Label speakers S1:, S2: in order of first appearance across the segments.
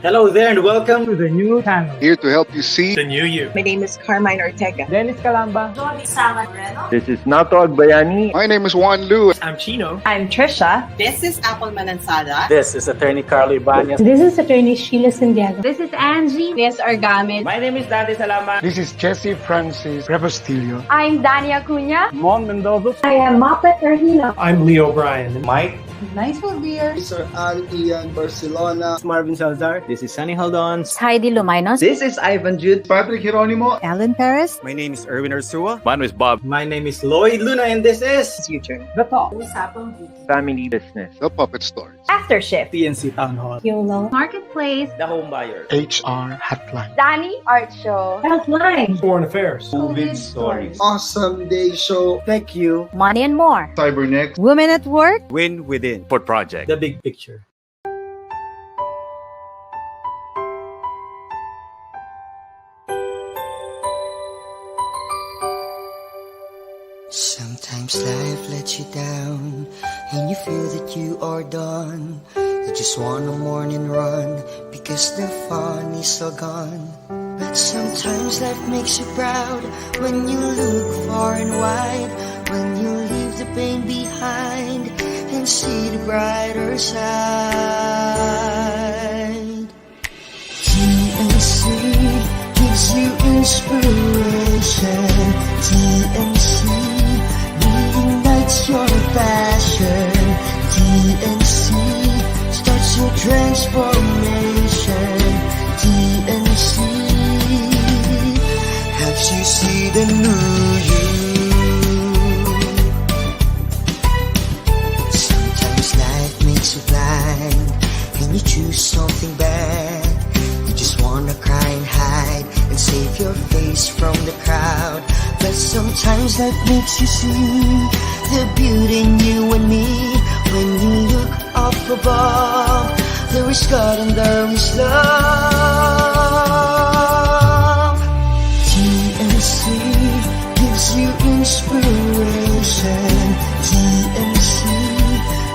S1: Hello there and welcome to the new channel.
S2: Here to help you see
S3: the new you.
S4: My name is Carmine Ortega.
S1: Dennis Calamba.
S5: This is Nato Agbayani.
S2: My name is Juan Lu.
S3: I'm Chino.
S4: I'm Trisha.
S6: This is Apple Manansala.
S1: This is Attorney Carlo Ibanez.
S7: This is Attorney Sheila Santiago.
S8: This is Angie.
S7: This is Argamit.
S1: My name is Dante Salama.
S9: This is Jesse Francis Rebustillo.
S8: I'm Dania Cunha.
S1: Mon Mendoza.
S7: I am Mapet Erhina.
S3: I'm Leo Bryan.
S1: Mike.
S4: Nice one, dear.
S10: Sir Al Ian Barcelona.
S1: Marvin Salazar. This is Sunny Haldons.
S8: Heidi Lumainos.
S11: This is Ivan Jude.
S10: Patrick Geronimo.
S4: Alan Perez.
S12: My name is Erwin Ursua.
S5: My name is Bob.
S1: My name is Lloyd Luna and this is
S4: Future.
S1: The Talk.
S5: Family Business.
S2: The Puppet Stories.
S8: After Shift.
S1: PNC Town Hall.
S7: YOLO.
S8: Marketplace.
S1: The Home Buyer.
S9: HR Hotline.
S8: Danny Art Show.
S7: Hotline.
S3: Foreign Affairs.
S11: COVID Stories.
S10: Awesome Day Show.
S1: Thank you.
S8: Money and more.
S10: Cybernext.
S4: Women at Work.
S12: Win Within.
S5: Port Project.
S1: The Big Picture.
S13: Sometimes life lets you down and you feel that you are done. You just wanna mourn and run because the fun is all gone. But sometimes life makes you proud when you look far and wide, when you leave the pain behind and see the brighter side. TNC gives you inspiration. TNC reignites your passion. TNC starts your transformation. TNC helps you see the new you. Sometimes life makes you blind and you choose something bad. You just wanna cry and hide and save your face from the crowd. But sometimes life makes you see the beauty in you and me. When you look up above, there is God and there is love. TNC gives you inspiration. TNC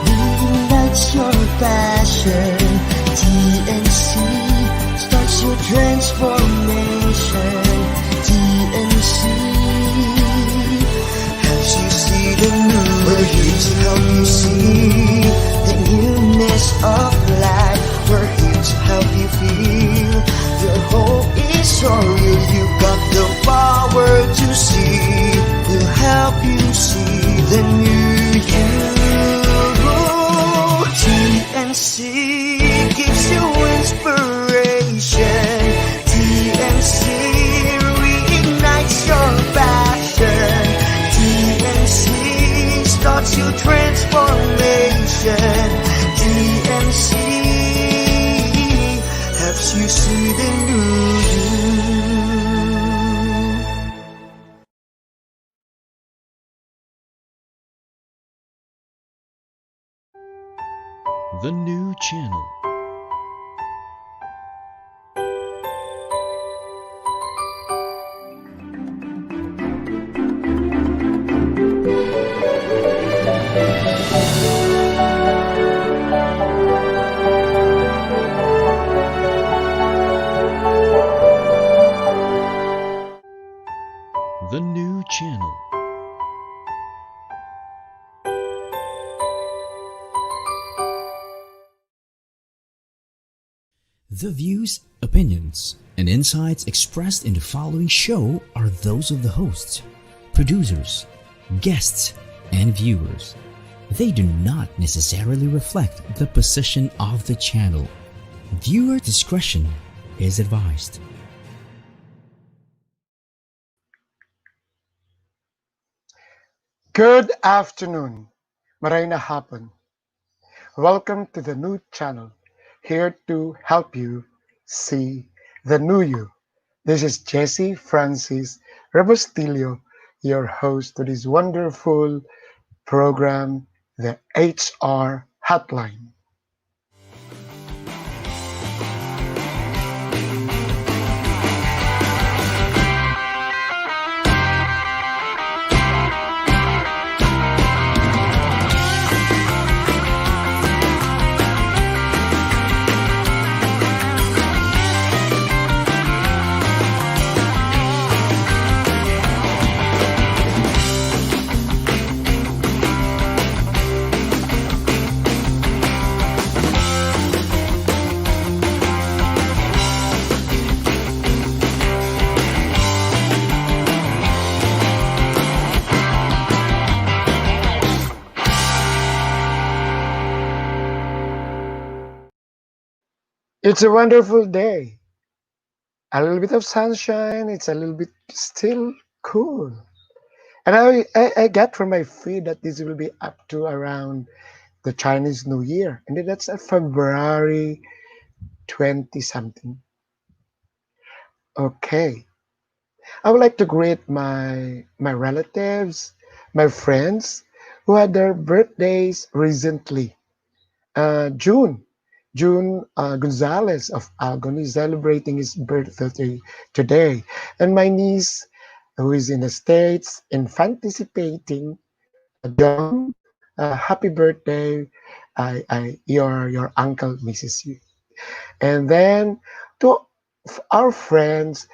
S13: reignites your passion. TNC starts your transformation. TNC helps you see the new. We're here to help you see the newness of life. We're here to help you feel your hope is so real. You got the power to see. We'll help you see the new you. TNC gives you inspiration. TNC reignites your passion. TNC starts your transformation. TNC helps you see the new you.
S14: The new channel. The new channel. The views, opinions, and insights expressed in the following show are those of the hosts, producers, guests, and viewers. They do not necessarily reflect the position of the channel. Viewer discretion is advised.
S9: Good afternoon. Marayna hapon. Welcome to the new channel, here to help you see the new you. This is Jesse Francis Rebustillo, your host to this wonderful program, the HR Hotline. It's a wonderful day. A little bit of sunshine. It's a little bit still cool. And I get from my feed that this will be up to around the Chinese New Year. And then that's February 20 something. Okay. I would like to greet my relatives, my friends who had their birthdays recently. June. June Gonzalez of Algon is celebrating his birthday today. And my niece, who is in the States and anticipating, John, happy birthday. Your uncle misses you. And then to our friends,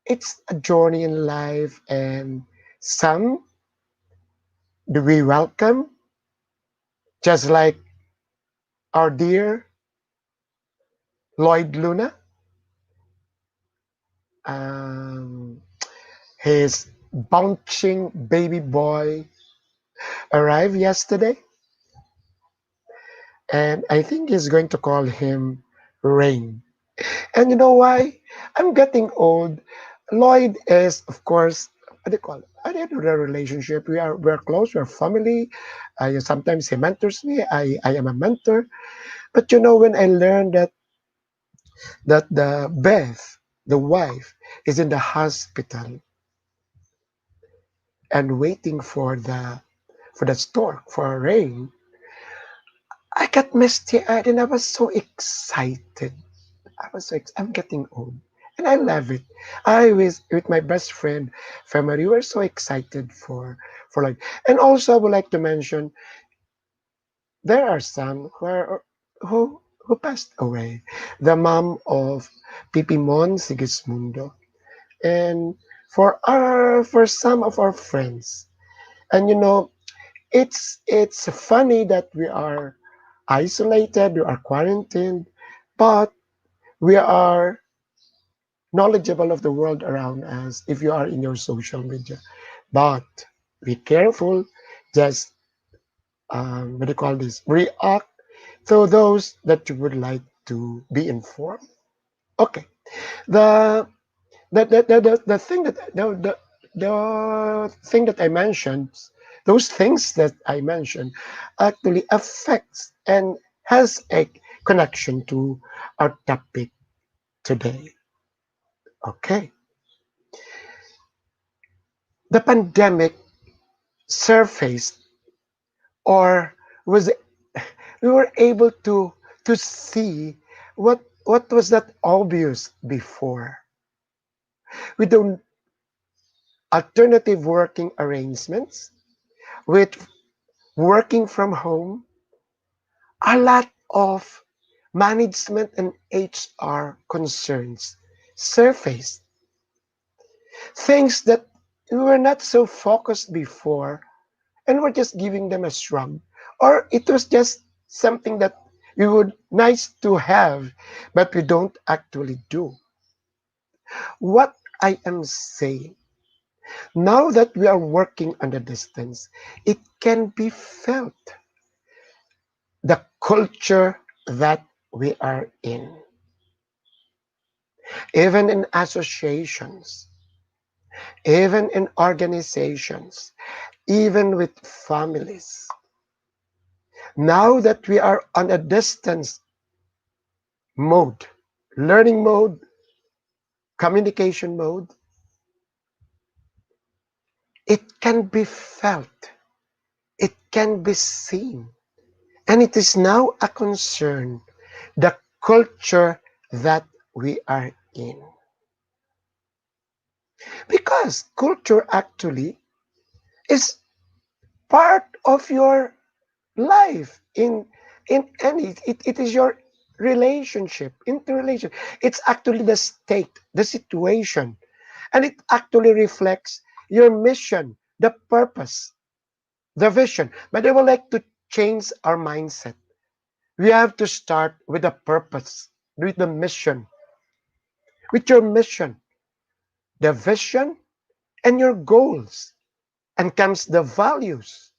S9: it's a journey in life, and some do we welcome, just like our dear Lloyd Luna. Um, his bouncing baby boy arrived yesterday, and I think he's going to call him Rain. And you know why? I'm getting old. Lloyd is, of course, what do you call it? I don't know the relationship. We're close. We're family. Sometimes he mentors me. I am a mentor. But you know, when I learned that the Beth, the wife, is in the hospital and waiting for the stork for rain, I got misty-eyed and I was so excited. I'm getting old. And I love it. I was with my best friend, family. We were so excited for like. And also, I would like to mention there are some who passed away. The mom of Pipimon Sigismundo, and for some of our friends. And you know, it's funny that we are isolated, we are quarantined, but we are knowledgeable of the world around us if you are in your social media. But be careful, just what do you call this? React to those that you would like to be informed. Okay. The the thing that the thing that I mentioned, those things that I mentioned actually affects and has a connection to our topic today. Okay. The pandemic surfaced, or was we were able to see what was that obvious before with the alternative working arrangements, with working from home, a lot of management and HR concerns surfaced. Things that we were not so focused before, and we're just giving them a shrug. Or it was just something that we would nice to have, but we don't actually do. What I am saying, now that we are working on the distance, it can be felt the culture that we are in. Even in associations, even in organizations, even with families. Now that we are on a distance mode, learning mode, communication mode, it can be felt, it can be seen, and it is now a concern, the culture that we are in. Because culture actually is part of your life in any it is your relationship, interrelation. It's actually the state, the situation, and it actually reflects your mission, the purpose, the vision. But I would like to change our mindset. We have to start with the purpose, with the mission, with your mission, the vision, and your goals. And comes the values.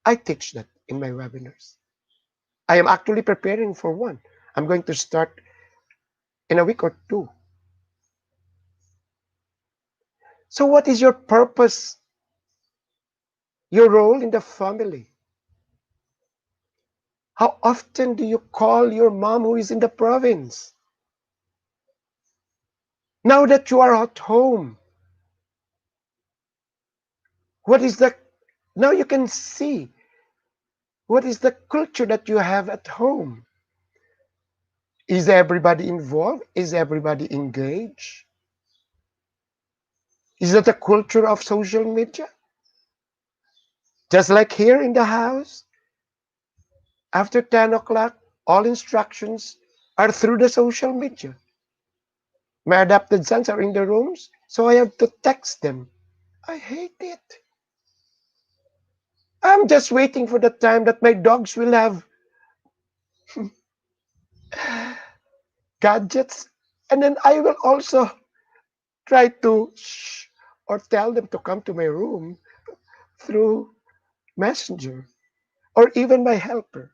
S9: I teach that in my webinars. I am actually preparing for one. I'm going to start in a week or two. So what is your purpose? Your role in the family? How often do you call your mom who is in the province? Now that you are at home, what is the, now you can see what is the culture that you have at home. Is everybody involved? Is everybody engaged? Is that a culture of social media? Just like here in the house, after 10 o'clock, all instructions are through the social media. My adopted sons are in the rooms, so I have to text them. I hate it. I'm just waiting for the time that my dogs will have gadgets, and then I will also try to shh or tell them to come to my room through Messenger or even my helper.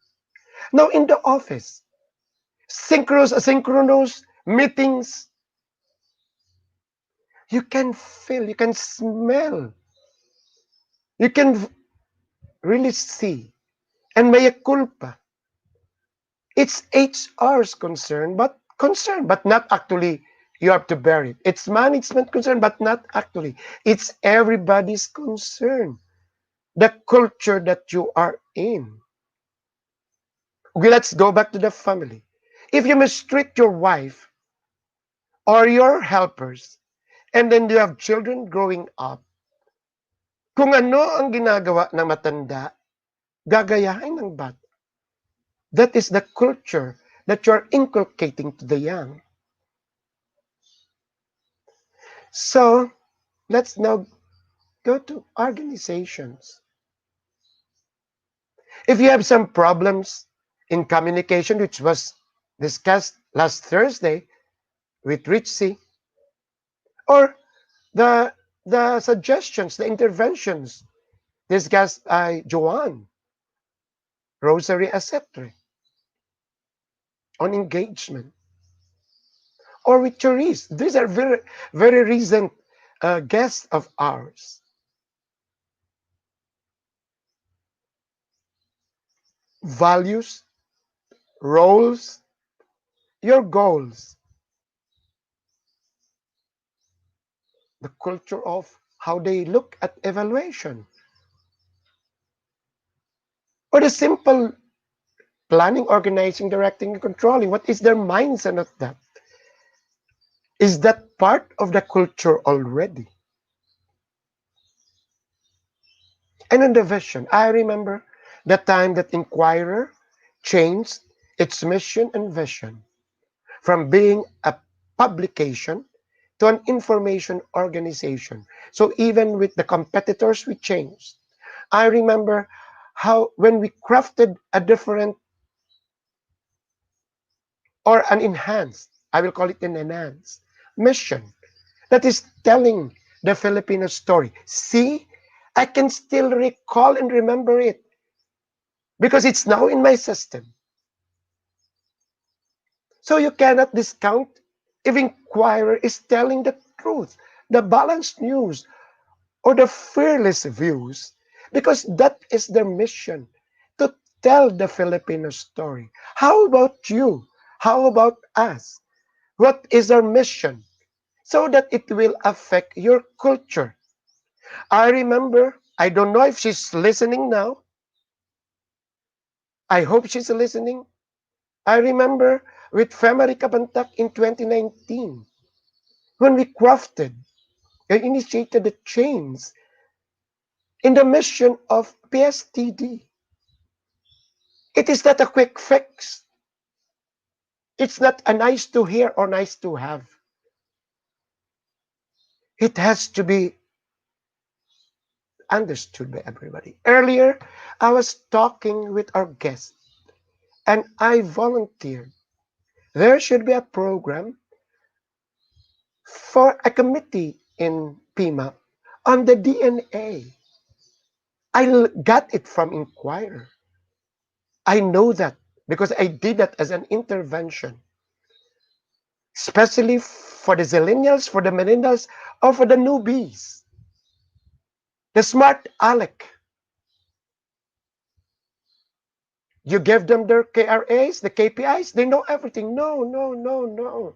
S9: Now in the office, synchronous, asynchronous meetings, you can feel, you can smell, you can really see. And mea culpa, it's HR's concern, but not actually you have to bear it. It's management concern, but not actually. It's everybody's concern. The culture that you are in. Okay, let's go back to the family. If you mistreat your wife or your helpers, and then you have children growing up, kung ano ang ginagawa ng matanda, gagayahin ng bata. That is the culture that you're inculcating to the young. So, let's now go to organizations. If you have some problems in communication, which was discussed last Thursday with Richie, or the suggestions, the interventions discussed by Joanne, Rosary, etc., on engagement, or with Therese. These are very, very recent guests of ours. Values, roles, your goals, the culture of how they look at evaluation, or the simple planning, organizing, directing, and controlling. What is their mindset of that? Is that part of the culture already? And in the vision, I remember the time that Inquirer changed its mission and vision from being a publication to an information organization. So even with the competitors, we changed. I remember how when we crafted a different or an enhanced, I will call it an enhanced mission that is telling the Filipino story. See, I can still recall and remember it because it's now in my system. So you cannot discount if Inquirer is telling the truth, the balanced news, or the fearless views, because that is their mission, to tell the Filipino story. How about you? How about us? What is our mission? So that it will affect your culture. I remember, I don't know if she's listening now. I hope she's listening. I remember with Femari Kabantak in 2019, when we crafted and initiated the change in the mission of PSTD. It is not a quick fix. It's not a nice to hear or nice to have. It has to be understood by everybody. Earlier, I was talking with our guest, and I volunteered. There should be a program for a committee in PIMA on the DNA. I got it from Inquirer. I know that because I did that as an intervention, especially for the zillennials, for the millennials, or for the newbies. The smart aleck. You give them their KRAs, the KPIs, they know everything. No, no, no, no.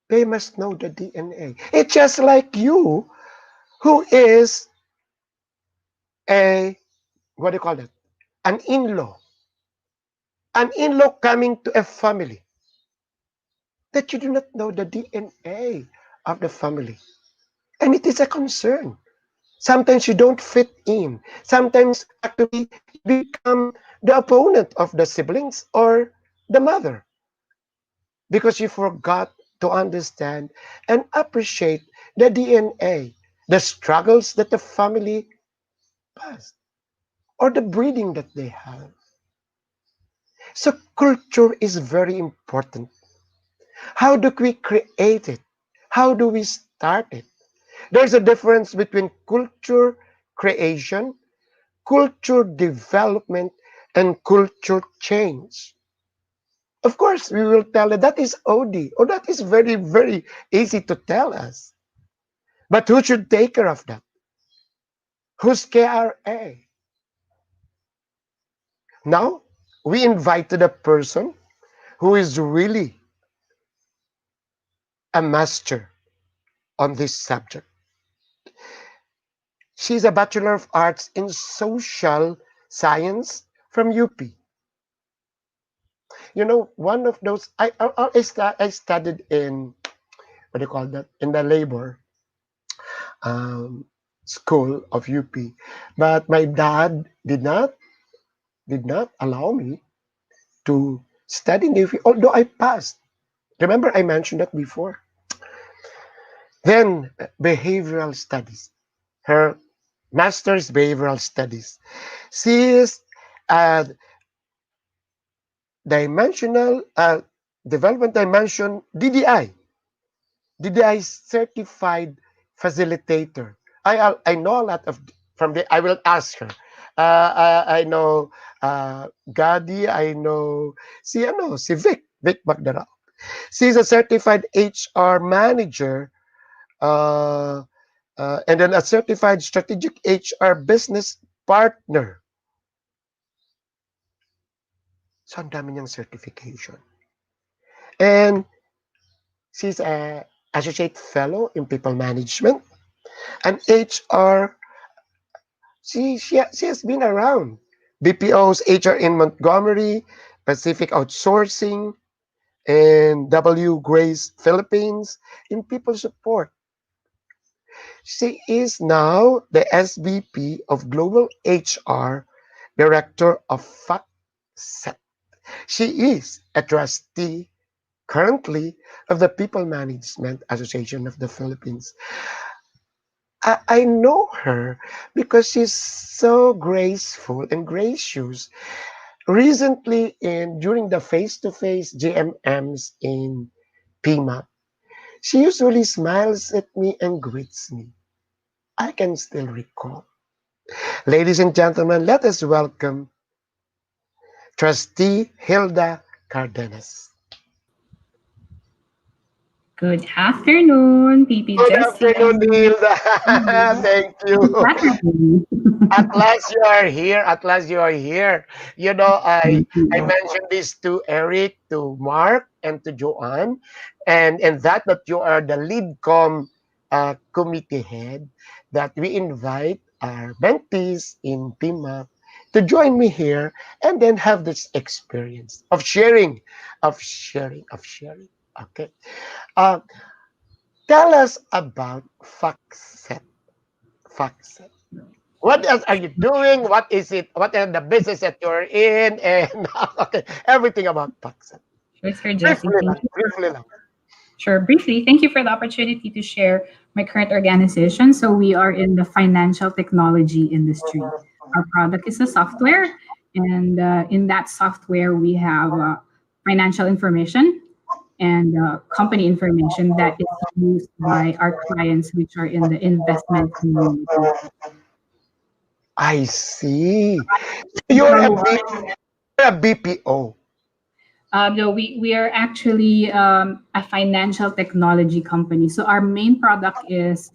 S9: They must know the DNA. It's just like you, who is a, what do you call it? An in-law. An in-law coming to a family that you do not know the DNA of the family. And it is a concern. Sometimes you don't fit in. Sometimes, actually, you become the opponent of the siblings or the mother because you forgot to understand and appreciate the DNA, the struggles that the family passed, or the breeding that they have. So culture is very important. How do we create it? How do we start it? There's a difference between culture creation, culture development, and culture change. Of course, we will tell that is OD, or that is very, very easy to tell us. But who should take care of that? Who's KRA? Now, we invited a person who is really a master on this subject. She's a Bachelor of Arts in Social Science from UP. You know, one of those, I studied in, what do you call that, in the labor school of UP. But my dad did not allow me to study in UP, although I passed. Remember, I mentioned that before. Then, behavioral studies. Her master's behavioral studies. She is dimensional development dimension DDI certified facilitator. I know a lot of from the. I will ask her. I know Gadi. I know si Vic Magdara. She's a certified HR manager, and then a certified strategic HR business partner. So ang dami niyang certification. And she's a associate fellow in people management and HR. She has been around BPO's HR in Montgomery, Pacific Outsourcing, and W. Grace Philippines in people support. She is now the SVP of Global HR, Director of FactSet. She is a trustee currently of the People Management Association of the Philippines. I know her because she's so graceful and gracious. Recently, during the face-to-face GMMs in PMAP, she usually smiles at me and greets me. I can still recall. Ladies and gentlemen, let us welcome Trustee Hilda Cardenas.
S3: Good afternoon, PP
S9: Good
S3: Jessie.
S9: afternoon, Hilda. Thank you. At last you are here. At last you are here. You know, I mentioned this to Eric, to Mark, and to Joanne, and that you are the lead committee head, that we invite our mentees in PIMAP to join me here and then have this experience of sharing. Okay. Tell us about FactSet. FactSet. What else are you doing? What is it? What are the business that you're in? And okay, everything about FactSet.
S3: Sure, Jesse.
S9: Briefly lang.
S3: Sure, briefly. Thank you for the opportunity to share my current organization. So we are in the financial technology industry. Our product is a software, and in that software, we have financial information and company information that is used by our clients, which are in the investment community.
S9: I see. You're a a BPO?
S3: No, we are actually a financial technology company. So our main product is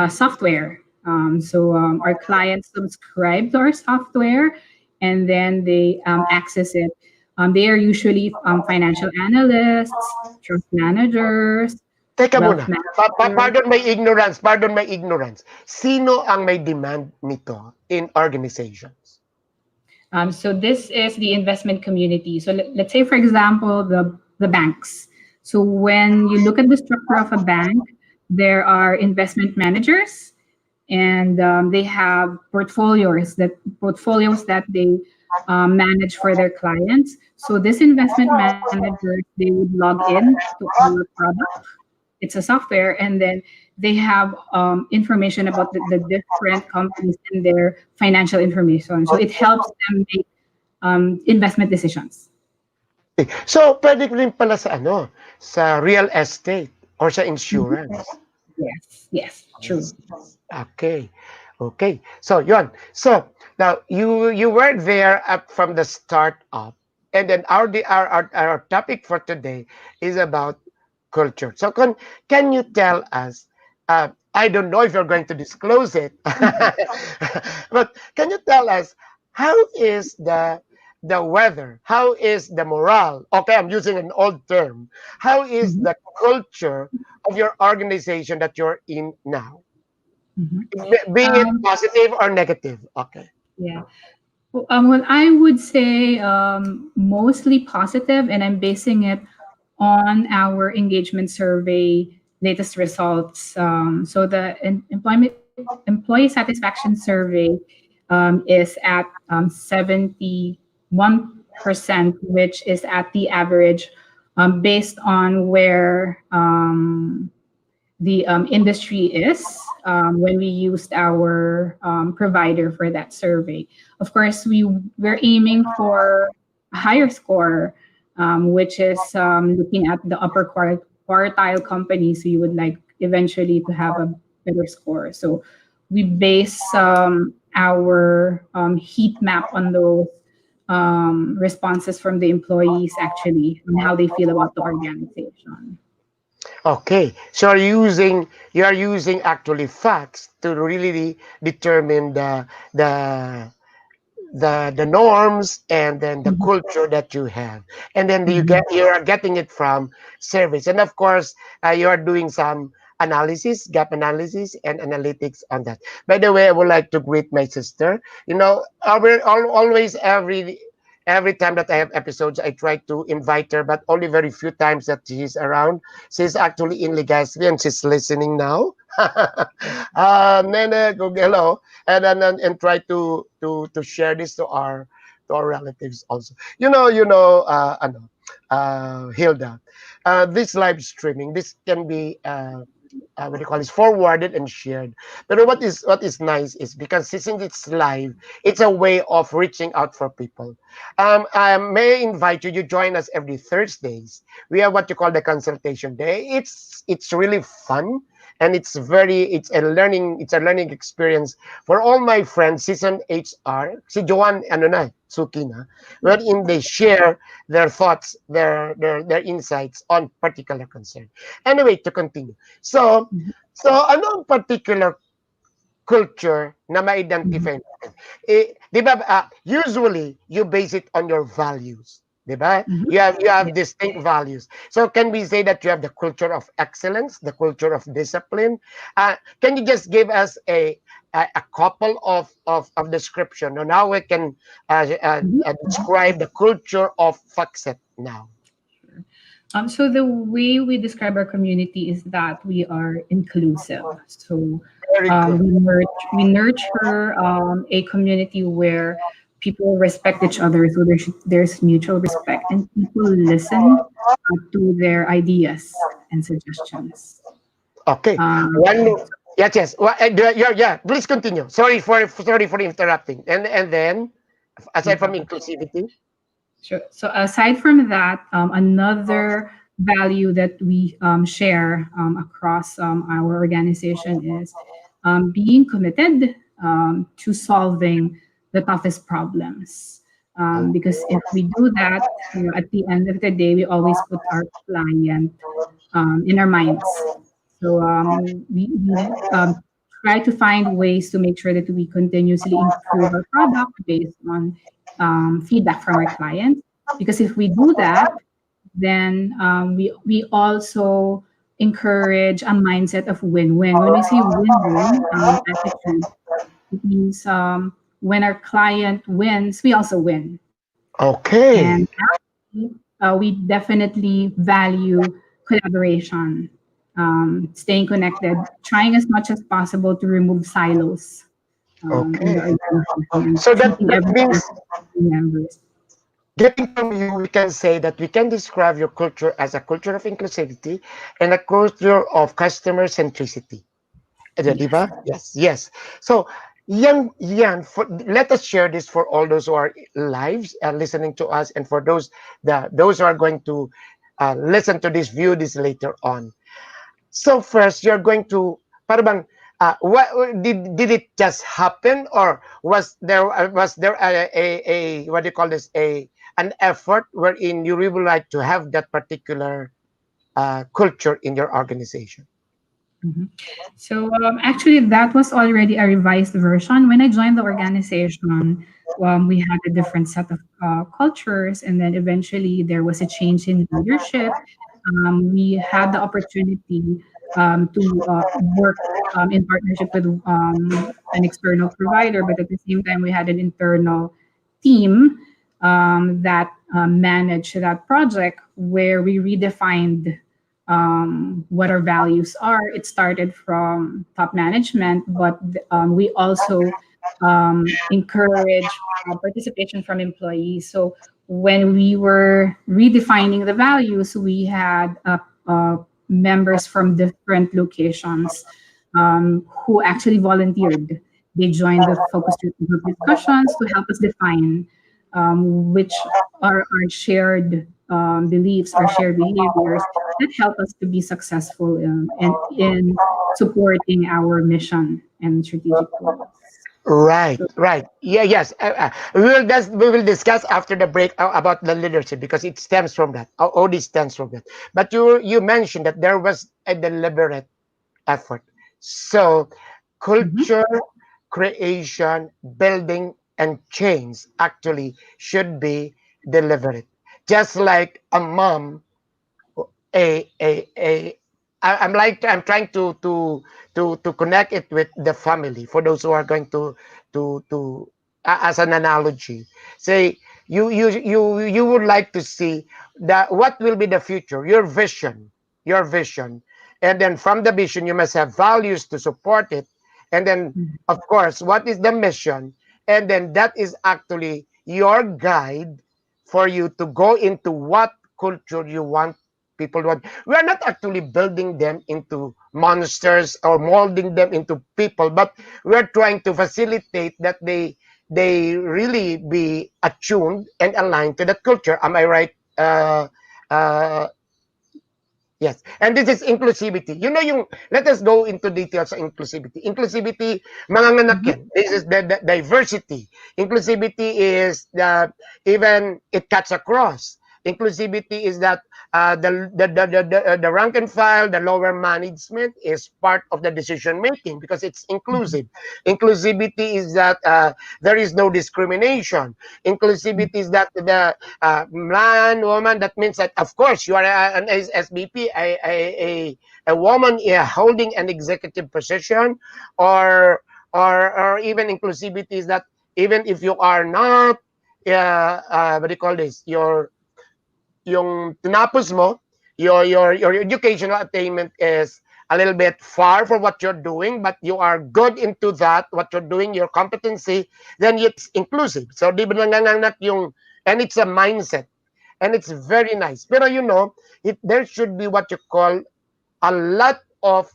S3: software. Our clients subscribe to our software, and then they access it. They are usually financial analysts, trust managers,
S9: Teka
S3: wealth
S9: muna.
S3: managers.
S9: Pardon my ignorance. Sino ang may demand nito in organizations?
S3: So this is the investment community. So let's say, for example, the banks. So when you look at the structure of a bank, there are investment managers, and they have portfolios that they manage for their clients. So this investment managers, they would log in to our product. It's a software, and then they have information about the different companies and their financial information. So it helps them make investment decisions.
S9: So, pwede rin pala sa sa real estate or sa insurance.
S3: Yes, true.
S9: Okay. So, yun. So, now, you were there up from the start up. And then our topic for today is about culture. So, can you tell us, I don't know if you're going to disclose it, but can you tell us how is the weather? How is the morale? Okay, I'm using an old term. How is the culture of your organization that you're in now? Being it positive or negative? Okay.
S3: Yeah. Well, I would say mostly positive, and I'm basing it on our engagement survey latest results. So the employee satisfaction survey is at 71%, which is at the average based on where the industry is when we used our provider for that survey. Of course, we're aiming for a higher score, which is looking at the upper quartile companies. So you would like eventually to have a better score. So we base our heat map on those responses from the employees, actually, and how they feel about the organization.
S9: Okay, so you are using actually facts to really determine the norms and then the culture that you have, and then you are getting it from surveys, and of course you are doing some analysis, gap analysis, and analytics on that. By the way, I would like to greet my sister. Always every time that I have episodes, I try to invite her, but only very few times that she's around. She's actually in Legazpi and she's listening now. Nene, hello, and try to share this to our relatives also. Hilda, this live streaming, this can be what do you call it, forwarded and shared. But what is nice is because since it's live, it's a way of reaching out for people. I may invite you. You join us every Thursdays. We have what you call the consultation day. It's really fun. And it's a learning experience for all my friends, seasoned HR, si Joanne, Suki na, wherein they share their thoughts, their insights on particular concern. Anyway, to continue. So ano ang particular culture na ma-identify natin? Di ba, usually, you base it on your values. Diba? You have distinct values. So can we say that you have the culture of excellence, the culture of discipline? Can you just give us a couple of description on how we can describe the culture of FactSet now?
S3: So the way we describe our community is that we are inclusive. So we nurture a community where people respect each other, so there's mutual respect, and people listen to their ideas and suggestions.
S9: Okay. Yes. Well, please continue. Sorry for interrupting. And then, aside from inclusivity.
S3: Sure. So aside from that, another value that we share across our organization is being committed to solving the toughest problems. Because if we do that, at the end of the day, we always put our client in our minds. So we try to find ways to make sure that we continuously improve our product based on feedback from our clients. Because if we do that, then we also encourage a mindset of win-win. When we say win-win attitude, it means when our client wins, we also win. And
S9: Okay.
S3: we definitely value collaboration, staying connected, trying as much as possible to remove silos in the
S9: Okay.
S3: organization and
S9: So that,
S3: treating
S9: that
S3: everyone
S9: means
S3: as members.
S9: getting from you, we can say that we can describe your culture as a culture of inclusivity and a culture of customer centricity. Di
S3: Yes.
S9: ba? Yes, yes. So, let us share this for all those who are live listening to us, and for those who are going to listen to this, view this later on. So first, you're going to, parang, what did it just happen, or was there a what do you call this, a an effort wherein you really like to have that particular culture in your organization?
S3: Mhm. So actually, that was already a revised version. When I joined the organization, we had a different set of cultures, and then eventually there was a change in leadership. We had the opportunity to work in partnership with an external provider, but at the same time, we had an internal team that managed that project where we redefined what our values are. It started from top management, but we also encourage participation from employees. So when we were redefining the values, we had members from different locations who actually volunteered. They joined the focus group discussions to help us define which are our shared beliefs, our shared behaviors that help us to be successful and in supporting our mission and strategic goals.
S9: Right,
S3: So,
S9: right. Yeah, yes. We will discuss after the break about the leadership because it stems from that. All this stems from that. But you mentioned that there was a deliberate effort. So
S3: mhm.
S9: culture creation, building, and change actually should be deliberate. Just like a mom, a I'm trying to connect it with the family for those who are going to as an analogy. Say you would like to see that what will be the future, your vision, and then from the vision you must have values to support it, and then of course what is the mission, and then that is actually your guide for you to go into what culture you want people want. We are not actually building them into monsters or molding them into people, but we're trying to facilitate that they really be attuned and aligned to that culture. Am I right? Uh, Yes, and this is inclusivity. Let us go into details of inclusivity. Inclusivity, manganganak
S3: Mhm.
S9: yan. This is the diversity. Inclusivity is that even it cuts across. Inclusivity is that the rank and file, the lower management is part of the decision making because it's inclusive. Inclusivity is that there is no discrimination. Inclusivity is that the man, woman, that means that, of course, you are an SVP, a woman holding an executive position, or, or even inclusivity is that even if you are not, what do you call this, yung tinapos mo, your educational attainment is a little bit far for what you're doing, but you are good into that, what you're doing, your competency, then it's inclusive. So, di ba nanganganak yung, and it's a mindset. And it's very nice. Pero there should be what you call a lot of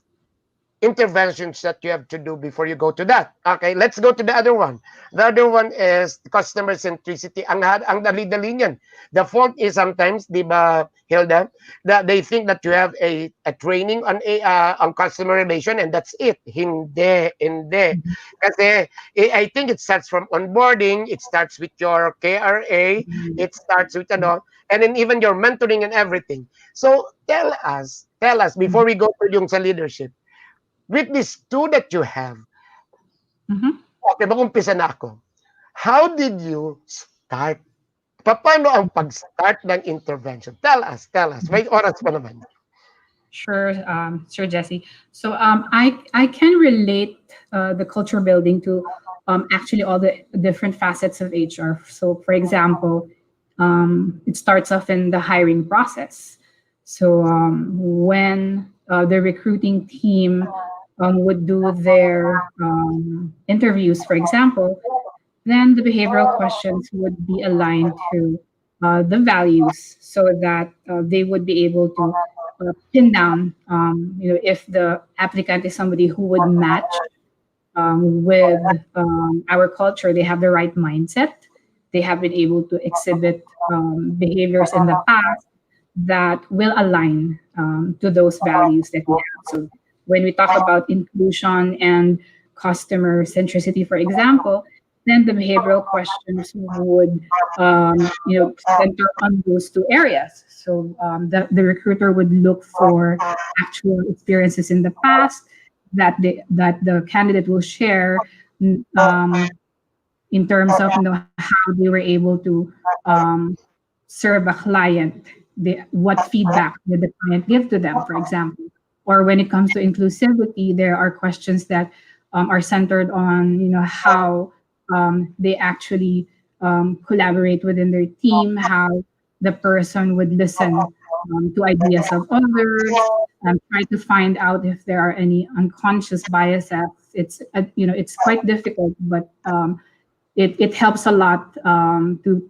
S9: interventions that you have to do before you go to that. Okay, let's go to the other one. The other one is customer centricity. Ang dali-dali niyan. The fault is sometimes, di ba, Hilda, that they think that you have a training on customer relation and that's it. Hindi. Kasi I think it starts from onboarding, it starts with your KRA, it starts with and then even your mentoring and everything. So tell us before we go to yung sa leadership, with these two that you have, okay, mag-umpisa na ako. How did you start? Paano ang pag-start ng intervention? Tell us. May oras pa naman.
S3: Sure, Sir Jesse. So I can relate the culture building to actually all the different facets of HR. So for example, it starts off in the hiring process. So when the recruiting team would do their interviews, for example, then the behavioral questions would be aligned to the values so that they would be able to pin down, if the applicant is somebody who would match with our culture, they have the right mindset, they have been able to exhibit behaviors in the past that will align to those values that we have. So when we talk about inclusion and customer centricity, for example, then the behavioral questions would, center on those two areas. So the recruiter would look for actual experiences in the past that the candidate will share in terms of how they were able to serve a client. What feedback did the client give to them, for example? Or when it comes to inclusivity, there are questions that are centered on how they actually collaborate within their team, how the person would listen to ideas of others, and try to find out if there are any unconscious biases. It's quite difficult, but it helps a lot to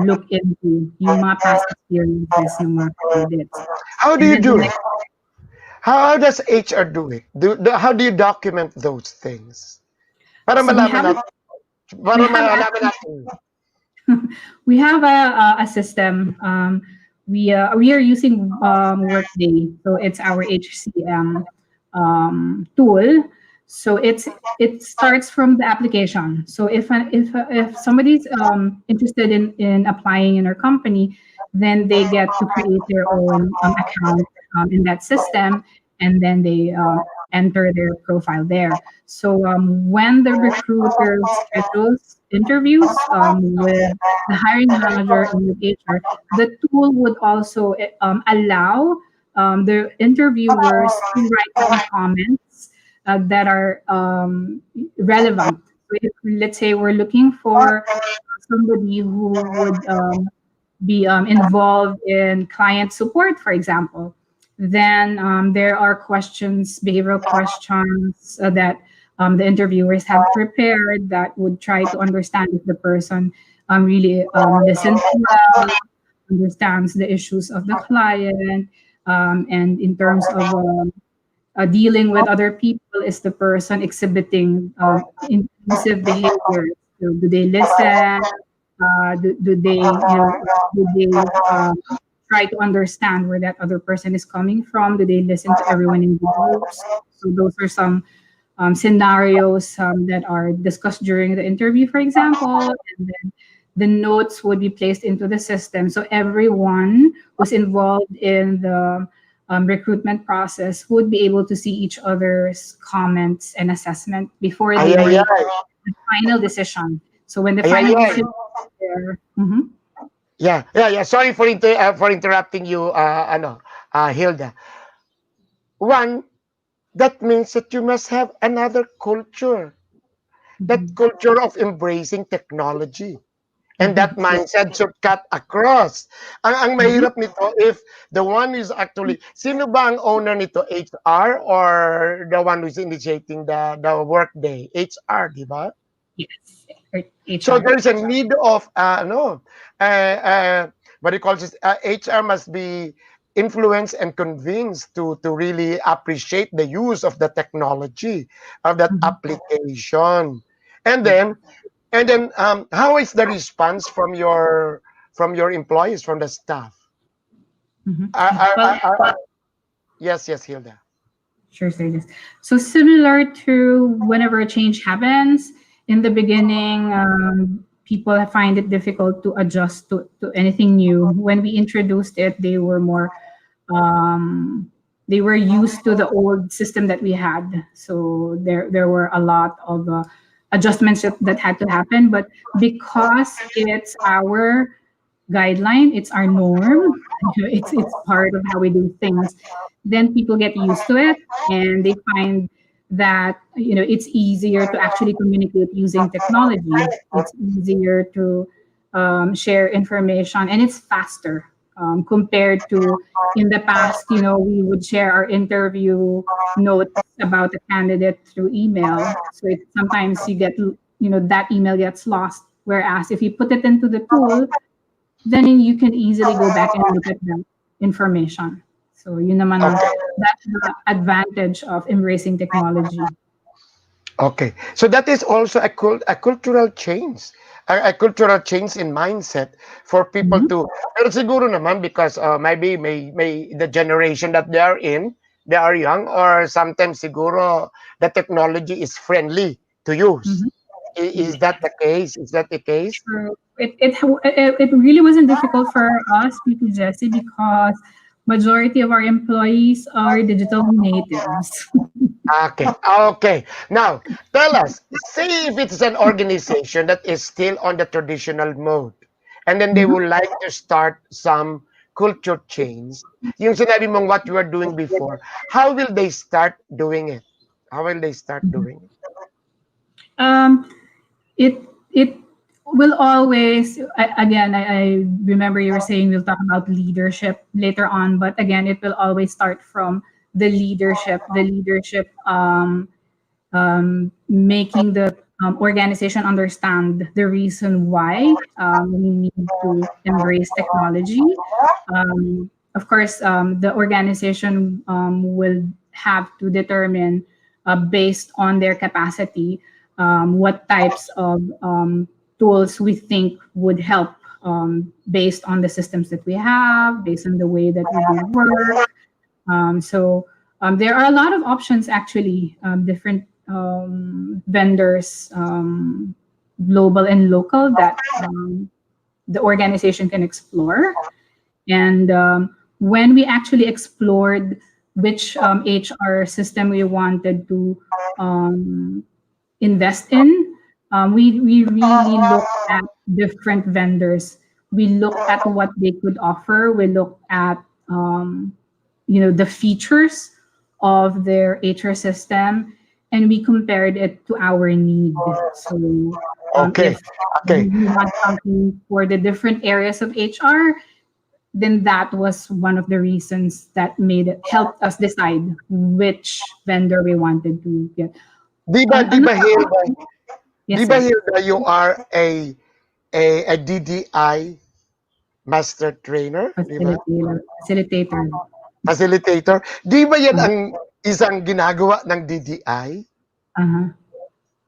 S3: look into yung mga past experiences ng mga candidates.
S9: How do you do it? How does HR do it? How do you document those things? Para malaman natin.
S3: We have a system. We are using Workday, so it's our HCM tool. So it starts from the application. So if somebody's interested in applying in our company, then they get to create their own account in that system, and then they enter their profile there. So when the recruiter schedules interviews with the hiring manager and with HR, the tool would also allow the interviewers to write down comments that are relevant. So if, let's say we're looking for somebody who would be involved in client support, for example, then there are questions, behavioral questions that the interviewers have prepared that would try to understand if the person really listens well, understands the issues of the client, and in terms of dealing with other people, is the person exhibiting inclusive behavior? So do they listen? Do they try to understand where that other person is coming from? Do they listen to everyone in the groups? So those are some scenarios that are discussed during the interview, for example, and then the notes would be placed into the system. So everyone who's involved in the recruitment process would be able to see each other's comments and assessment before they make the final decision. So when the final decision is there,
S9: Yeah. Sorry for interrupting you, Hilda. One, that means that you must have another culture. That culture of embracing technology. And that mindset should cut across. Ang mahirap nito, if the one is actually, sino ba ang owner nito? HR or the one who's initiating the workday? HR, di ba?
S3: Yes. HR.
S9: So there's a need of, what do you call this? HR must be influenced and convinced to really appreciate the use of the technology of that application. And then how is the response from your employees, from the staff? Yes, Hilda.
S3: Sure, say this. So similar to whenever a change happens, in the beginning, people find it difficult to adjust to anything new. When we introduced it, they were more, they were used to the old system that we had. So there were a lot of adjustments that had to happen. But because it's our guideline, it's our norm, it's part of how we do things, then people get used to it and they find that it's easier to actually communicate using technology. It's easier to share information, and it's faster compared to in the past. We would share our interview notes about the candidate through email, so sometimes you get that email gets lost, whereas if you put it into the tool, then you can easily go back and look at that information. So yun naman that's the advantage of embracing technology.
S9: Okay, so that is also a cultural change, a cultural change in mindset for people to. Pero siguro naman because maybe may the generation that they are in, they are young, or sometimes siguro the technology is friendly to use. Is that the case? Is that the case?
S3: True. It really wasn't difficult for us, people, Jesse, because majority of our employees are digital natives.
S9: Okay. Now, tell us, say if it's an organization that is still on the traditional mode, and then they would like to start some culture change. Yung sinabi mong what you were doing before, how will they start doing it? How will they start doing it?
S3: It will always, again, I remember you were saying we'll talk about leadership later on, but again, it will always start from the leadership making the organization understand the reason why we need to embrace technology. Of course, the organization will have to determine based on their capacity what types of tools we think would help based on the systems that we have, based on the way that we do work. So there are a lot of options, actually, different vendors, global and local, that the organization can explore. And when we actually explored which HR system we wanted to invest in, we really looked at different vendors. We looked at what they could offer. We looked at the features of their HR system, and we compared it to our need. So if we want something for the different areas of HR, then that was one of the reasons that helped us decide which vendor we wanted to get.
S9: Hilda, you are a DDI master trainer? Facilitator. Di ba yan ang isang ginagawa ng DDI?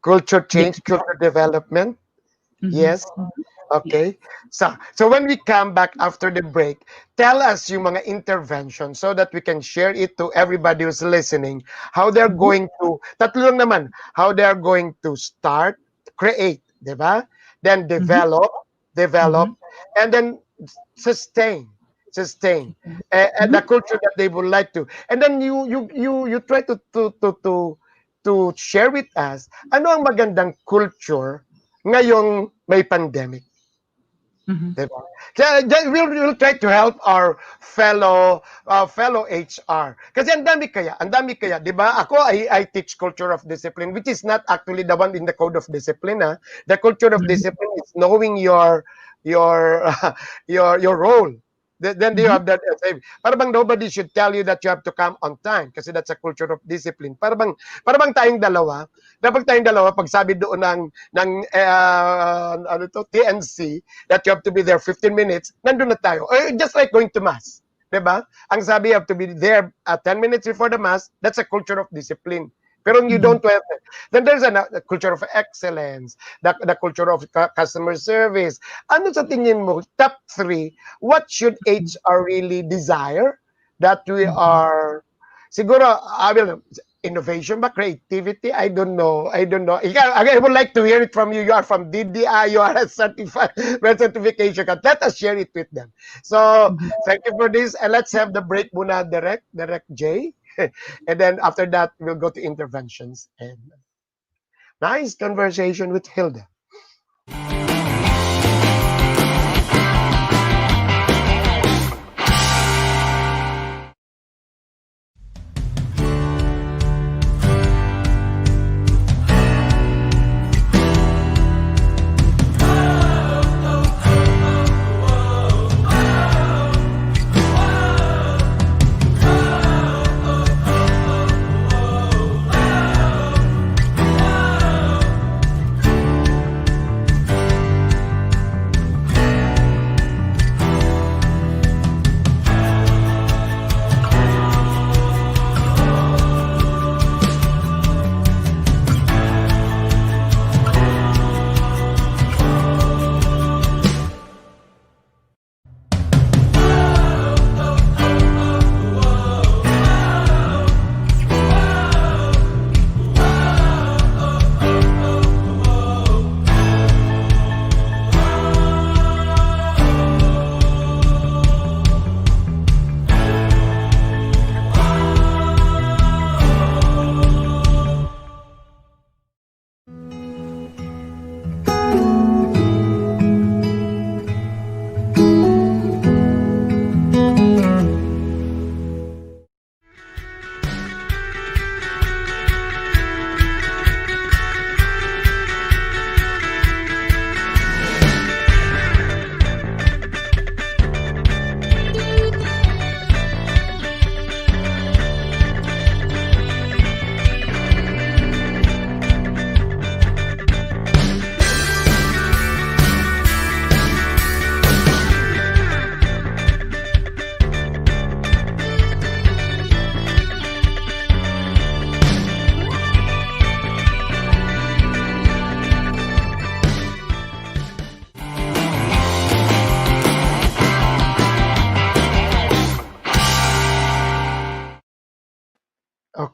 S9: Culture change, culture development? Yes? Okay. So when we come back after the break, tell us yung mga interventions so that we can share it to everybody who's listening, how they're going to, tatlo lang naman, how they're going to start, create, di ba? Then develop, and then sustain the culture that they would like to. And then you try to share with us ano ang magandang culture ngayong may pandemic. Diba? We'll try to help our fellow HR. Kasi ang dami kaya, di ba? Ako, I teach culture of discipline, which is not actually the one in the code of discipline. The culture of discipline is knowing your role. Then you have that. Parang nobody should tell you that you have to come on time kasi that's a culture of discipline. Parang tayong dalawa, dapat tayong dalawa pag sabi doon ng TNC that you have to be there 15 minutes, nandun na tayo. Just like going to mass. Diba? Ang sabi, you have to be there 10 minutes before the mass. That's a culture of discipline. Pero you don't have it. Then there's a culture of excellence, the culture of customer service. Ano sa tingin mo, top 3, what should HR really desire that we are, siguro, innovation ba, creativity? I don't know. I would like to hear it from you. You are from DDI. You are a certified certification. Let us share it with them. So, thank you for this. And let's have the break muna, Direct J. And then after that, we'll go to interventions. And nice conversation with Hilda.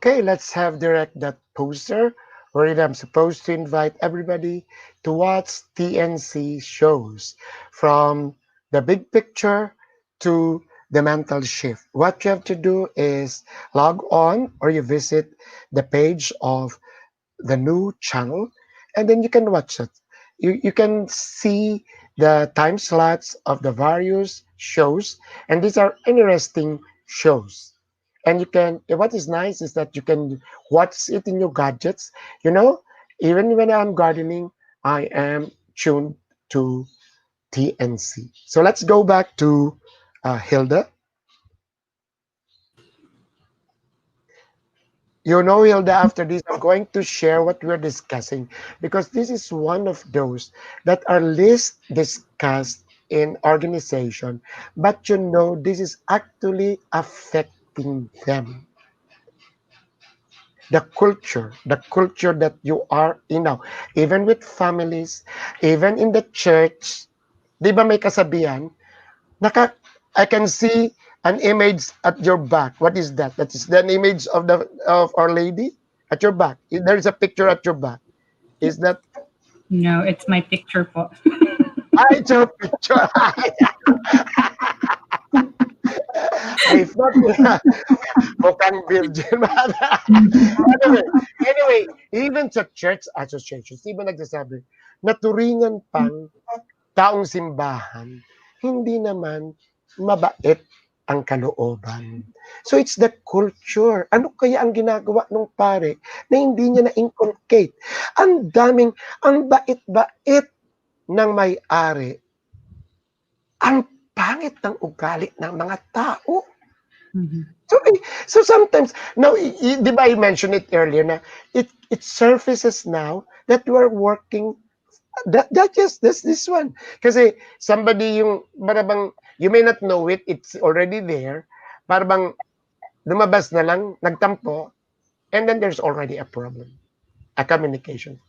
S9: Okay, let's have Direct that poster where I'm supposed to invite everybody to watch TNC shows from the big picture to the mental shift. What you have to do is log on or you visit the page of the new channel and then you can watch it. You can see the time slots of the various shows, and these are interesting shows. And you can, what is nice is that you can watch it in your gadgets. You know, even when I'm gardening, I am tuned to TNC. So let's go back to Hilda. You know, Hilda, after this, I'm going to share what we're discussing because this is one of those that are least discussed in organization, but you know, this is actually affecting them. The culture that you are in now, even with families, even in the church, di ba may kasabihan, I can see an image at your back. What is that? That is an image of Our Lady at your back. There is a picture at your back. Is that?
S3: No, it's my picture po.
S9: It's your picture. I thought mukhang virgin. anyway, even sa church associations, di ba nagsasabi, naturingan pang taong simbahan, hindi naman mabait ang kalooban. So it's the culture. Ano kaya ang ginagawa ng pare na hindi niya na-inculcate? Ang bait-bait ng may-ari. Ang pangit ng ugali ng mga tao.
S3: Mm-hmm.
S9: So sometimes, now, di ba I mentioned it earlier na it surfaces now that you are working That just this one. Kasi somebody yung parang you may not know it, it's already there. Parang lumabas na lang, nagtampo, and then there's already a problem, a communication.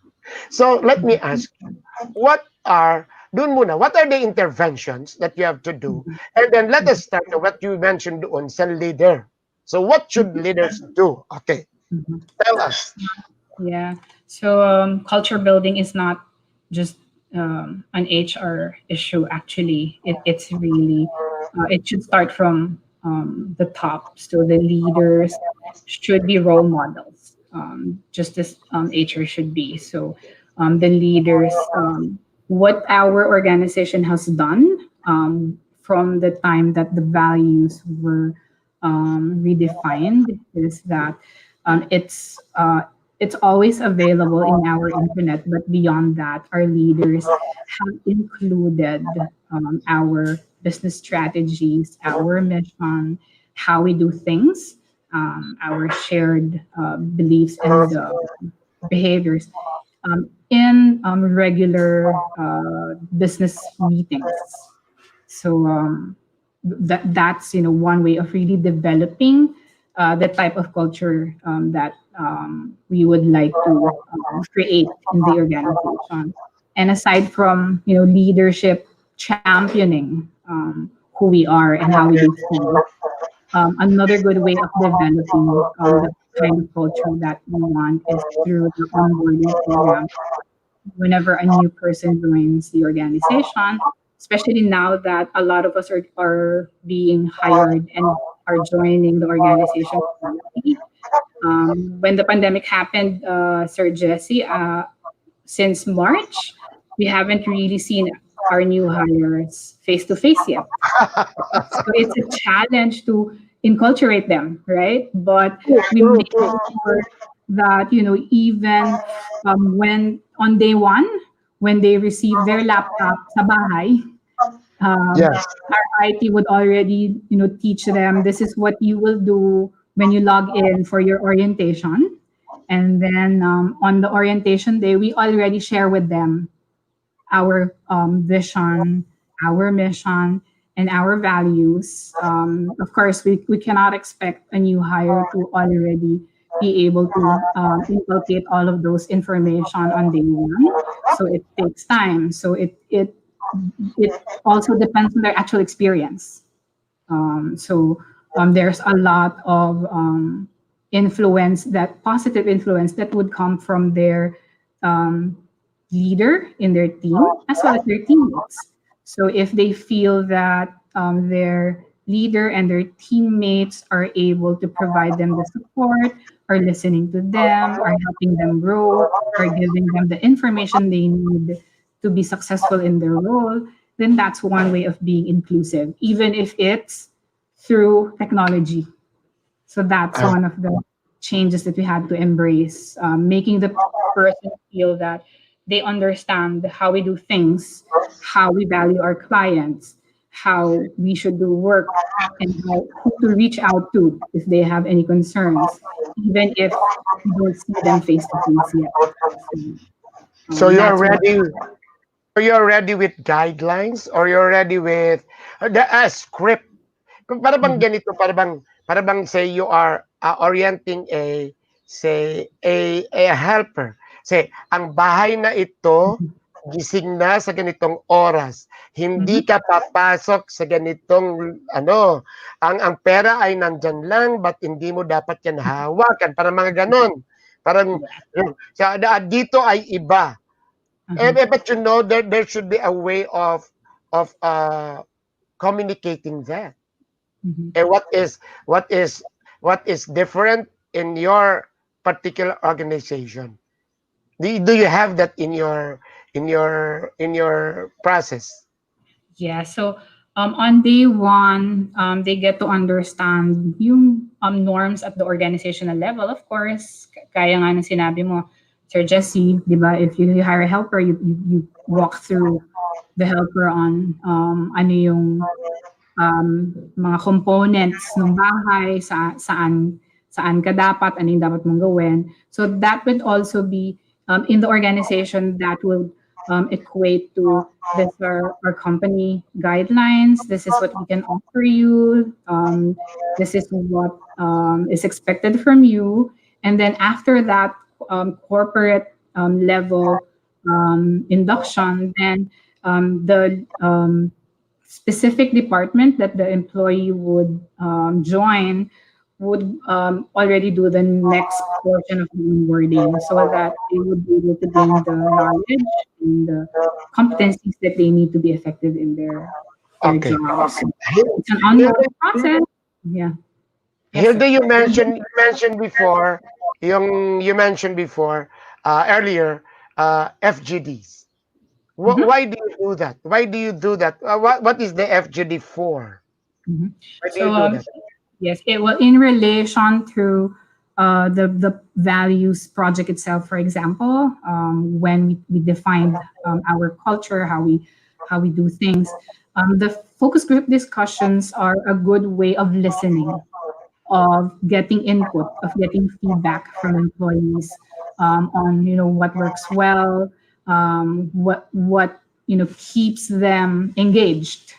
S9: So let me ask you, what are the interventions that you have to do? And then let us start with what you mentioned on sa leader. So what should leaders do? Okay, tell us.
S3: Yeah. So culture building is not just an HR issue. Actually, it's really it should start from the top. So the leaders should be role models, just as HR should be. So the leaders, what our organization has done from the time that the values were redefined is that it's always available in our internet, but beyond that, our leaders have included our business strategies, our mission, how we do things, our shared beliefs and behaviors in regular business meetings. So that's one way of really developing the type of culture that we would like to create in the organization. And aside from leadership championing who we are and how we do things, another good way of developing the kind of culture that we want is through the onboarding program. Whenever a new person joins the organization, especially now that a lot of us are being hired and are joining the organization. When the pandemic happened, Sir Jesse, since March, we haven't really seen our new hires face to face yet. So it's a challenge to inculturate them, right? But we make sure that even when on day one, when they receive their laptop sa bahay,
S9: Yes.
S3: our IT would already teach them this is what you will do when you log in for your orientation. And then on the orientation day, we already share with them our vision, our mission, and our values. Of course, we cannot expect a new hire to already be able to inculcate all of those information on day one. So it takes time. So it also depends on their actual experience. There's a lot of positive influence that would come from their leader in their team as well as their teammates. So if they feel that their leader and their teammates are able to provide them the support, are listening to them, are helping them grow, are giving them the information they need to be successful in their role, then that's one way of being inclusive, even if it's through technology. So that's one of the changes that we had to embrace, making the person feel that they understand how we do things, how we value our clients, how we should do work, and who to reach out to if they have any concerns, even if we don't see them face to face yet.
S9: So you're ready. So you're ready with guidelines, or you're ready with the script. Para bang ganito, para bang say you are orienting a helper. Say, ang bahay na ito gising na sa ganitong oras. Hindi ka papasok sa ganitong ang pera ay nandyan lang, but hindi mo dapat yan hawakan. Parang mga ganon. Parang dito ay iba. But there should be a way of communicating that. And what is different in your particular organization? Do you have that in your process?
S3: Yeah. So on day one, they get to understand yung norms at the organizational level. Of course, kaya nga na sinabi mo, Sir Jesse, di ba? If you hire a helper, you walk through the helper on ano yung mga components ng bahay, saan ka dapat, ano yung dapat mong gawin. So that would also be in the organization that will equate to this are our company guidelines. This is what we can offer you. This is what is expected from you. And then after that corporate level induction, then the specific department that the employee would join would already do the next portion of the onboarding so that they would be able to gain the knowledge and the competencies that they need to be effective in their jobs. So it's an ongoing process. Yeah. Yes,
S9: Hilda,
S3: sir.
S9: you mentioned before, you mentioned before earlier FGDs.
S3: Mhm.
S9: Why do you do that? Why do you do that? What is the FGD for?
S3: Mhm.
S9: Why do you
S3: So
S9: do that?
S3: yes, it will in relation to the values project itself. For example, when we defined our culture, how we do things, the focus group discussions are a good way of listening, of getting input, of getting feedback from employees on what works well, what keeps them engaged,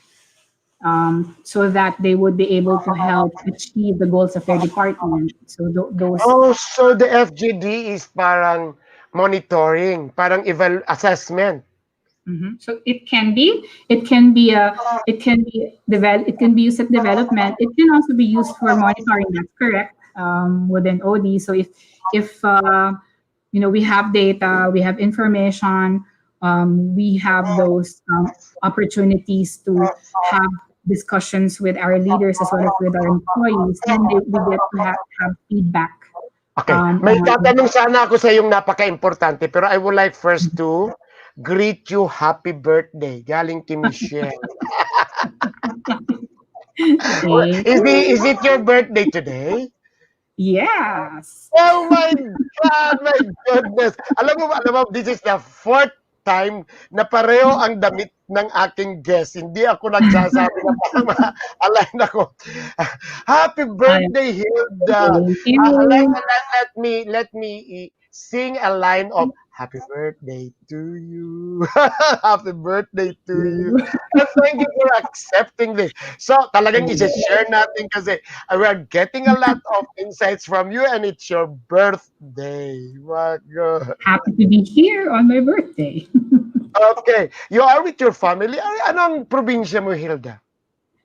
S3: so that they would be able to help achieve the goals of their department. So those.
S9: Oh, so the FGD is parang monitoring, parang assessment.
S3: So it can be used at development. It can also be used for monitoring. That's correct. Within OD. So if we have data, we have information, we have those opportunities to have discussions with our leaders as well as with our employees, then we get to have feedback.
S9: Okay. May
S3: On
S9: tatanong sana ako sa yung napaka-importante, pero I would like first to greet you happy birthday. Galing kay Michelle. Is it your birthday today?
S3: Yes.
S9: Oh my God, my goodness. Alam mo, this is the fourth time na pareho ang damit ng aking guest. Hindi ako nagsasabi na parang align ako. Happy birthday, Hilda.
S3: Thank you.
S9: Let me sing a line of happy birthday to you. Happy birthday to you. And thank you for accepting this. So, talagang i-share natin kasi we are getting a lot of insights from you and it's your birthday. My God.
S3: Happy to be here on my birthday.
S9: Okay. You are with your family? Anong probinsya mo, Hilda?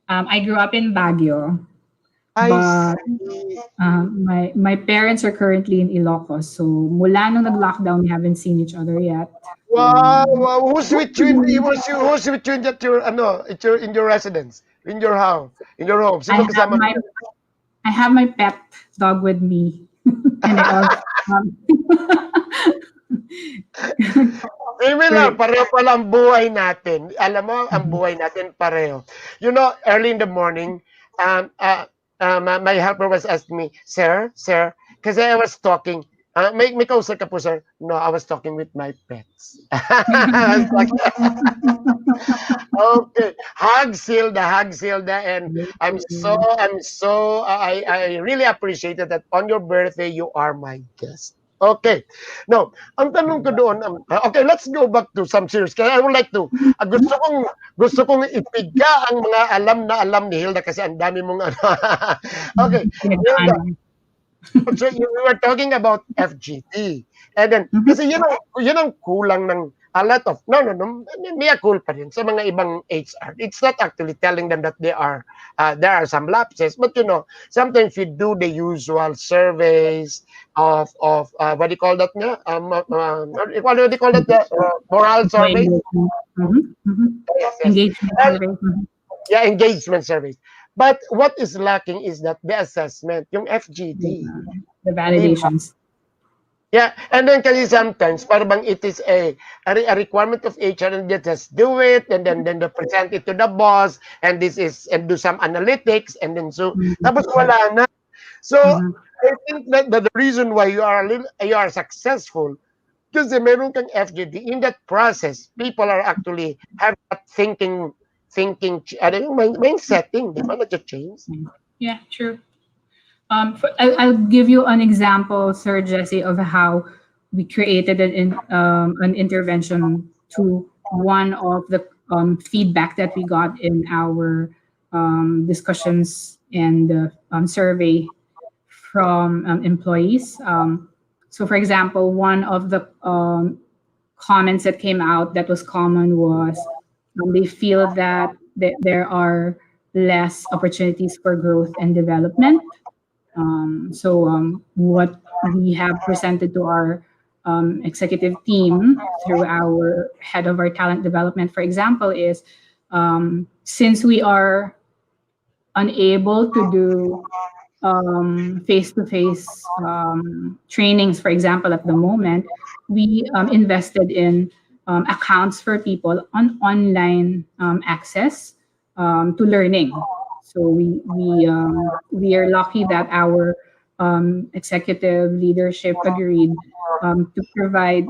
S3: I grew up in Baguio,
S9: I
S3: but
S9: see.
S3: my parents are currently in Ilocos. So mula nung nag-lockdown, we haven't seen each other yet.
S9: Wow, who's with you? Who's with you at in your residence, in your house, in your home?
S3: I
S9: Sino
S3: have
S9: kasama mo?
S3: I have my pet dog with me, and I also
S9: Similar, pareho pala ang buhay natin. Alam mo, ang buhay natin pareho. You know, early in the morning, my helper was asking me, sir, kasi I was talking, may kausap ka po, sir? No, I was talking with my pets. I was like, okay, hug Hilda, and I really appreciated that on your birthday, you are my guest. Okay. Now, ang tanong ko doon, okay, let's go back to some serious. Kaya I would like to, gusto kong ipiga ang mga alam ni Hilda kasi ang dami mong ano. Okay. Hilda, so we were talking about FGT. And then, kasi yun ang kulang ng a lot of, may culpa rin sa mga ibang HR. It's not actually telling them that there are some lapses, but sometimes we do the usual surveys of what do you call that nga? What do you call that? Moral surveys? Yes.
S3: Engagement surveys.
S9: Yeah, engagement surveys. But what is lacking is that the assessment, yung FGD.
S3: The validations.
S9: Yeah, and then kasi sometimes parang it is a requirement of HR and they just do it and then they present it to the boss and do some analytics and then so tapos wala na. So I think that the reason why you are successful kasi meron kang FGD. In that process, people are actually have that thinking mindsetting, di ba? Nag-change.
S3: Yeah, true. I'll give you an example, Sir Jesse, of how we created an intervention to one of the feedback that we got in our discussions and survey from employees. So, for example, one of the comments that came out that was common was they feel that there are less opportunities for growth and development. So what we have presented to our executive team through our head of our talent development, for example, is since we are unable to do face-to-face trainings, for example, at the moment, we invested in accounts for people on online access to learning. So we are lucky that our executive leadership agreed to provide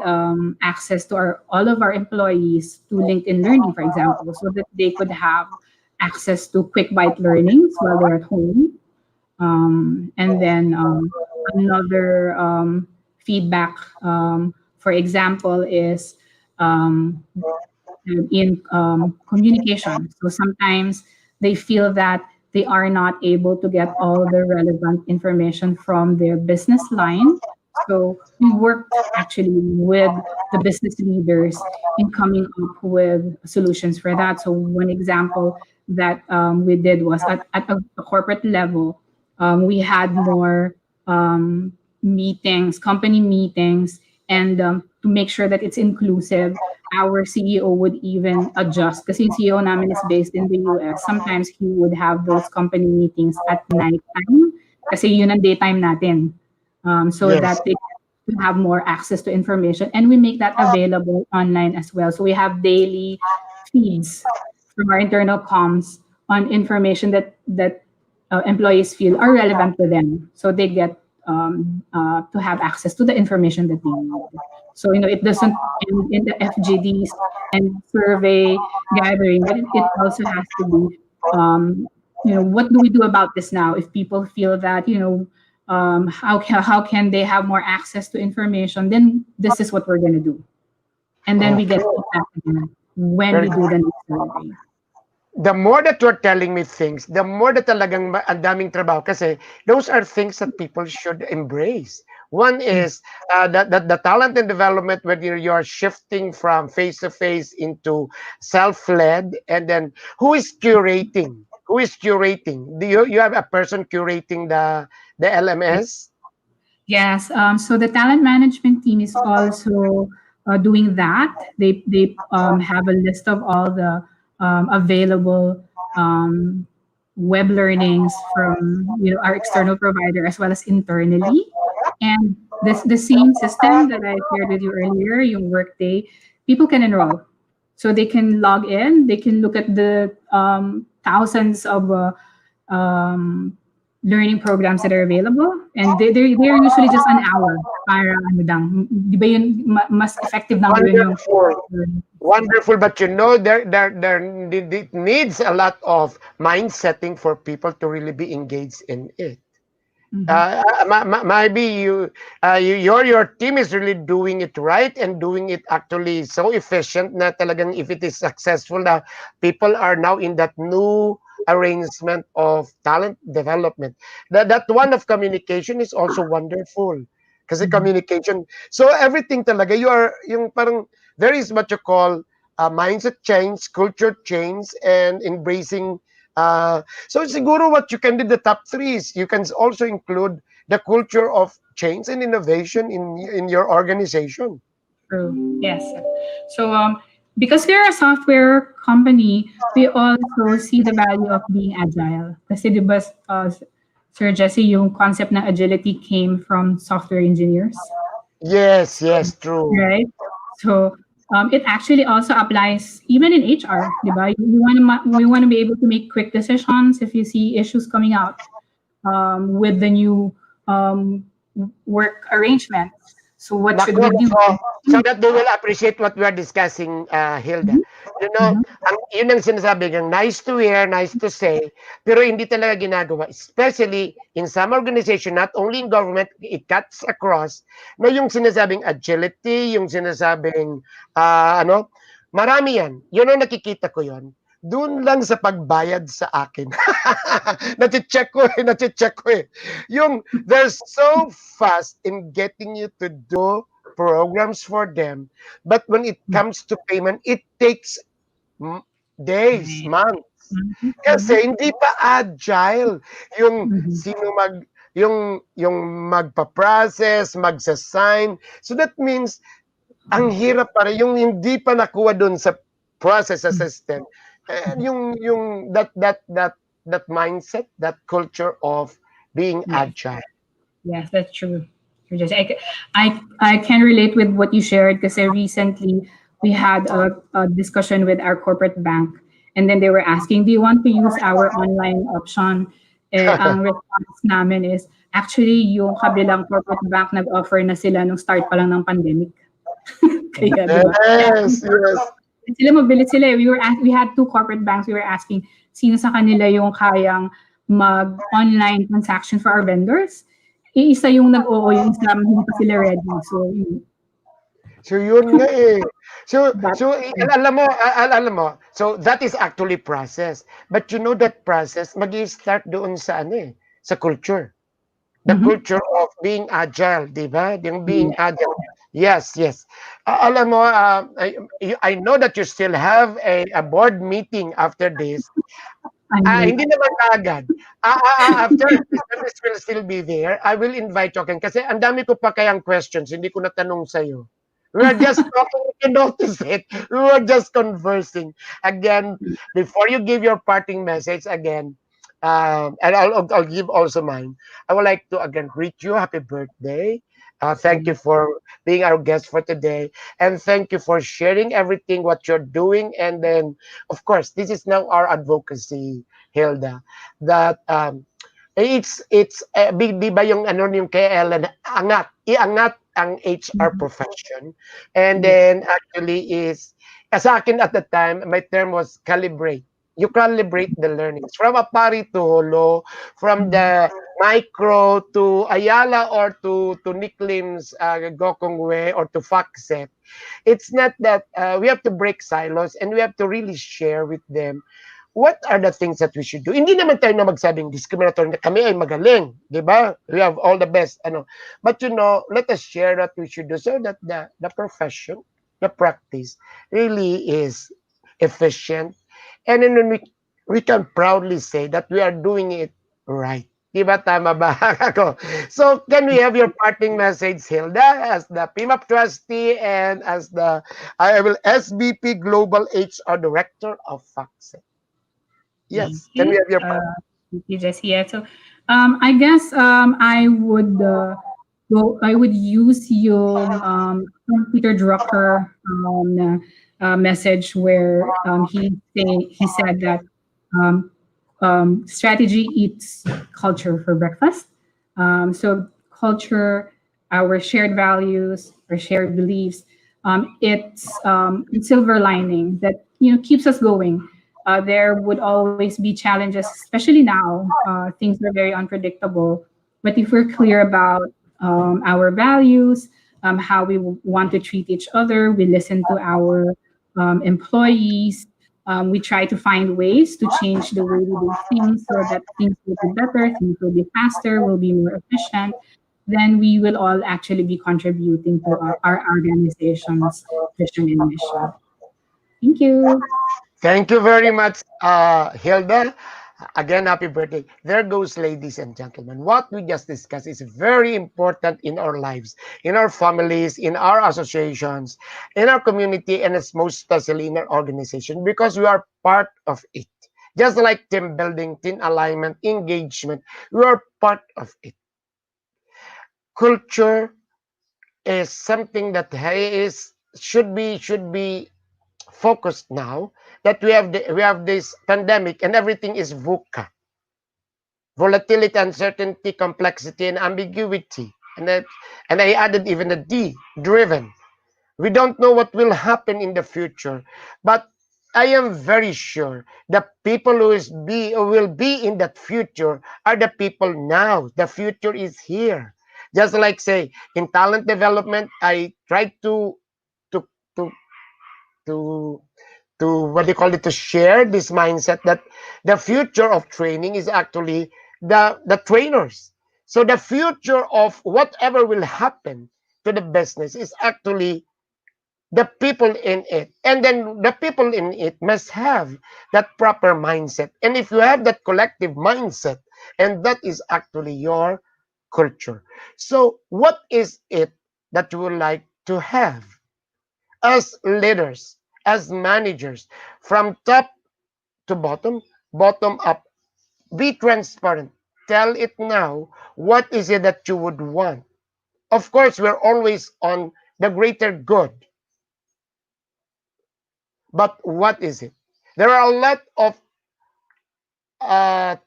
S3: access to all of our employees to LinkedIn Learning, for example, so that they could have access to quick bite learnings while they're at home. And then another feedback, for example, is in communication. So sometimes they feel that they are not able to get all the relevant information from their business line. So we worked actually with the business leaders in coming up with solutions for that. So one example that we did was at a corporate level, we had more meetings, company meetings, and to make sure that it's inclusive, our CEO would even adjust. Kasi yung CEO namin is based in the US. Sometimes he would have those company meetings at nighttime kasi yun ang daytime natin. So
S9: Yes.
S3: that they can have more access to information. And we make that available online as well. So we have daily feeds from our internal comms on information that employees feel are relevant to them. So they get to have access to the information that they need. So, it doesn't end in the FGDs and survey gathering, but it also has to be, what do we do about this now? If people feel that, how can they have more access to information, then this is what we're going to do. And then we get feedback again when we do the next survey.
S9: The more that you're telling me things, the more that talagang ang daming trabaho kasi those are things that people should embrace. One is the talent and development, whether you're shifting from face-to-face into self-led, and then who is curating? Who is curating? Do you have a person curating the LMS?
S3: Yes. So the talent management team is also doing that. They have a list of all the available web learnings from our external provider as well as internally. And the same system that I shared with you earlier, yung Workday, people can enroll. So they can log in, they can look at the thousands of learning programs that are available, and they're usually just an hour para ano lang, di ba yun mas effective na yun yung
S9: Wonderful, but there it needs a lot of mind setting for people to really be engaged in it. Maybe your team is really doing it right and doing it actually so efficient na talagang if it is successful na people are now in that new arrangement of talent development. That one of communication is also wonderful kasi communication. So everything talaga yung parang there is what you call mindset change, culture change, and embracing. So siguro what you can do, the top three is you can also include the culture of change and innovation in your organization.
S3: True. Yes. So because we're a software company, we also see the value of being agile. Kasi di ba, Sir Jesse, yung concept ng agility came from software engineers.
S9: Yes, true.
S3: Right? So it actually also applies even in HR, di ba? We want to be able to make quick decisions if you see issues coming out with the new work arrangement. So what should we do?
S9: So that they will appreciate what we are discussing, Hilda. You know, yun ang sinasabi ng nice to hear, nice to say, pero hindi talaga ginagawa. Especially in some organization, not only in government, it cuts across, na yung sinasabing agility, yung sinasabing, marami yan. Yun ang nakikita ko yun. Doon lang sa pagbayad sa akin. Nache-check ko eh. Yung, they're so fast in getting you to do programs for them. But when it comes to payment, it takes days, months. Kasi hindi pa agile yung sino yung magpa-process, magsa-sign. So that means ang hirap pa rin yung hindi pa nakuha doon sa process assistant. Yung that mindset, that culture of being agile.
S3: Yes, that's true. I can relate with what you shared because recently we had a discussion with our corporate bank, and then they were asking, do you want to use our online option? Ang response namin is, actually, yung kabilang corporate bank nag-offer na sila nung start pa lang ng pandemic. Kaya, diba?
S9: Yes.
S3: Sila mabilis sila. We had 2 corporate banks. We were asking, sino sa kanila yung kayang mag-online transaction for our vendors? Isa yung nag-oo, yung isa hindi pa sila ready.
S9: So yun nga eh. So alam mo, so that is actually process. But you know that process magi-start doon sa sa culture. The culture of being agile, di ba? Yung being agile. Yes. Alam mo, I know that you still have a board meeting after this. Hindi naman agad. After this will still be there, I will invite you again. Kasi ang dami ko pa kayang questions, hindi ko natanong sa'yo. We are just talking, you can notice it. We were just conversing. Again, before you give your parting message again, and I'll give also mine. I would like to again greet you. Happy birthday. Thank you for being our guest for today. And thank you for sharing everything, what you're doing. And then, of course, this is now our advocacy, Hilda, that it's di ba yung yung kay Ellen, iangat ang HR profession. And then actually is, sa akin at the time, my term was calibrate. You calibrate the learnings from Apari to Holo, from the micro to Ayala or to Nick Lim's Gokongwe or to FactSet. It's not that we have to break silos and we have to really share with them what are the things that we should do. Hindi naman tayo na magsabing discriminatory na kami ay magaling, di ba? We have all the best. But let us share what we should do so that the profession, the practice really is efficient. And then we can proudly say that we are doing it right. Diba tama ba ako? So can we have your parting message, Hilda, as the PMAP trustee and as the SVP-Global HR Director of FactSet? Yes, can we have your parting?
S3: Thank you, Jessie. So I guess I would use your Peter Drucker message where he said that strategy eats culture for breakfast. So culture, our shared values, our shared beliefs, it's silver lining that keeps us going. There would always be challenges, especially now. Things are very unpredictable. But if we're clear about our values, how we want to treat each other, we listen to our employees. We try to find ways to change the way we do things so that things will be better, things will be faster, will be more efficient. Then we will all actually be contributing to our organization's vision and mission. Thank you.
S9: Thank you very much, Hilda. Again, happy birthday. There goes, ladies and gentlemen. What we just discussed is very important in our lives, in our families, in our associations, in our community, and it's most especially in our organization because we are part of it. Just like team building, team alignment, engagement, we are part of it. Culture is something that should be focused now that we have this pandemic and everything is VUCA. Volatility, uncertainty, complexity, and ambiguity. And I added even a D, driven. We don't know what will happen in the future. But I am very sure the people who will be in that future are the people now. The future is here. Just like say in talent development, I try to to to what do you call it, to share this mindset that the future of training is actually the trainers. So the future of whatever will happen to the business is actually the people in it, and then the people in it must have that proper mindset. And if you have that collective mindset, and that is actually your culture. So what is it that you would like to have as leaders, as managers, from top to bottom, bottom up? Be transparent. Tell it now. What is it that you would want? Of course, we're always on the greater good. But what is it? There are a lot of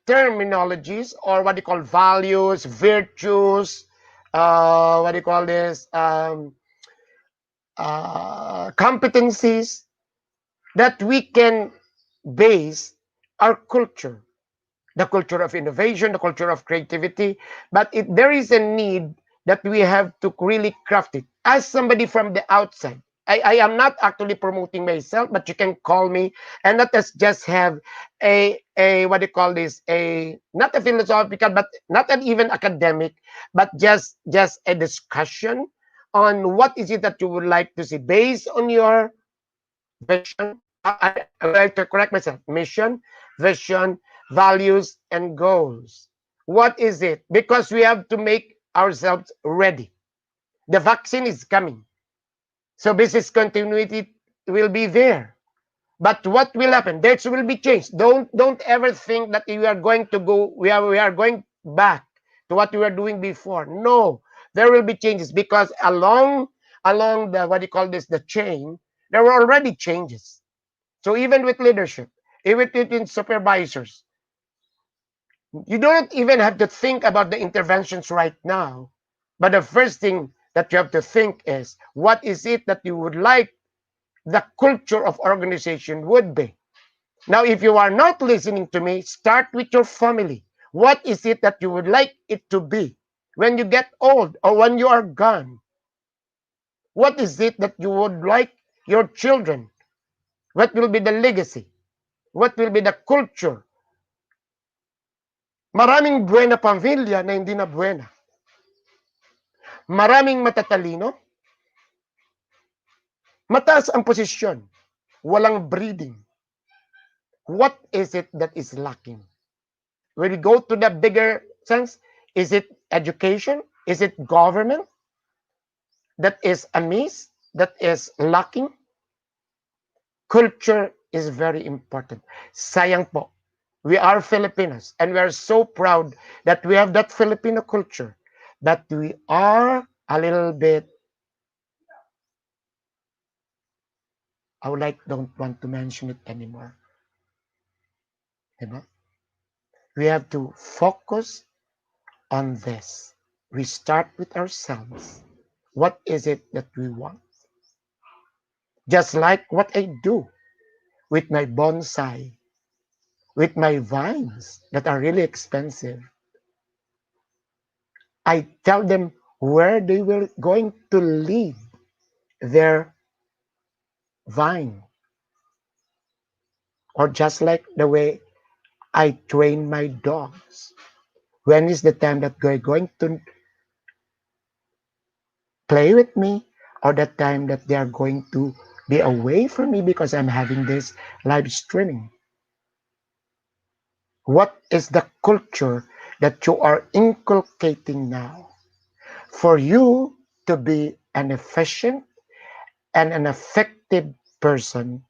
S9: terminologies, or what you call values, virtues, what do you call this, competencies that we can base our culture, the culture of innovation, the culture of creativity. But there is a need that we have to really craft it. As somebody from the outside, I am not actually promoting myself, but you can call me, and let us just have a what do you call this, a not a philosophical, but not an even academic, but just a discussion on what is it that you would like to see based on your vision. I would like to correct myself. Mission, vision, values, and goals. What is it? Because we have to make ourselves ready. The vaccine is coming. So business continuity will be there. But what will happen? There will be change. Don't ever think that you are going to go, we are going back to what we were doing before. No, there will be changes, because along the what do you call this, the chain, there were already changes. So even with leadership, even within supervisors, you don't even have to think about the interventions right now. But the first thing that you have to think is, what is it that you would like the culture of organization would be? Now, if you are not listening to me, start with your family. What is it that you would like it to be when you get old or when you are gone? What is it that you would like your children? What will be the legacy? What will be the culture? Maraming buena pamilya na hindi na buena. Maraming matatalino. Mataas ang posisyon. Walang breeding. What is it that is lacking? When we go to the bigger sense, is it education? Is it government that is amiss, that is lacking? Culture is very important. Sayang po, we are Filipinos, and we are so proud that we have that Filipino culture, that we are a little bit, don't want to mention it anymore. You know? We have to focus on this. We start with ourselves. What is it that we want? Just like what I do with my bonsai, with my vines that are really expensive. I tell them where they were going to leave their vine. Or just like the way I train my dogs. When is the time that they're going to play with me, or the time that they are going to be away from me because I'm having this live streaming? What is the culture that you are inculcating now? For you to be an efficient and an effective person,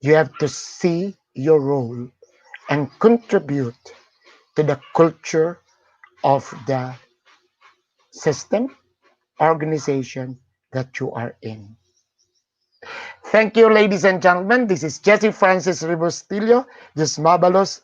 S9: you have to see your role and contribute to the culture of the system, organization that you are in. Thank you, ladies and gentlemen. This is Jesse Francis Rebustillo, Just Mabalos